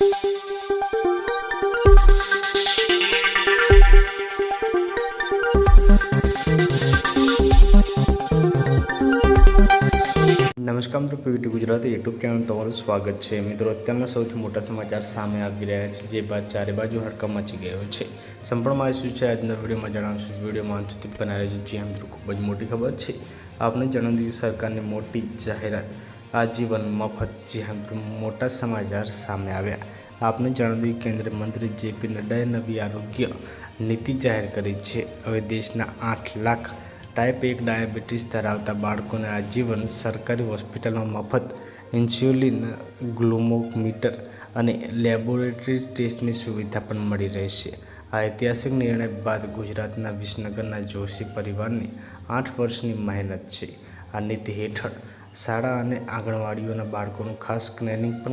નમસ્કાર મિત્રો, Pvt Gujarati YouTube channel તમારું સ્વાગત છે। મિત્રો, અત્યારના સૌથી મોટા સમાચાર સામે આવી રહ્યા છે, જે બાદ ચારે બાજુ હડકંપ મચી ગયો છે। સંપૂર્ણ માહિતી શું છે આજના વિડીયોમાં જણાવશું। વિડીયોમાં અંત સુધી બનાવી રહેજો। જ્યાં મિત્રો ખૂબ જ મોટી ખબર છે, આપને જણાવી દઈએ સરકારની મોટી જાહેરાત, આજીવન મફત। જ્યાં મોટા સમાચાર સામે આવ્યા, આપને જણાવી દઈએ કેન્દ્રીય મંત્રી જેપી નડ્ડાએ નવી આરોગ્ય નીતિ જાહેર કરી છે। હવે દેશના 8 લાખ ટાઈપ 1 ડાયાબિટીસ ધરાવતા બાળકોને આજીવન સરકારી હોસ્પિટલમાં મફત ઇન્સ્યુલિન, ગ્લુકોમીટર અને લેબોરેટરી ટેસ્ટની સુવિધા પણ મળી રહેશે। આ ઐતિહાસિક નિર્ણય બાદ ગુજરાતના વિસનગરના જોશી પરિવારની 8 વર્ષની મહેનત છે। આ નીતિ હેઠળ શાળા અને આંગણવાડીઓના બાળકોનું ખાસ સ્ક્રીનિંગ પણ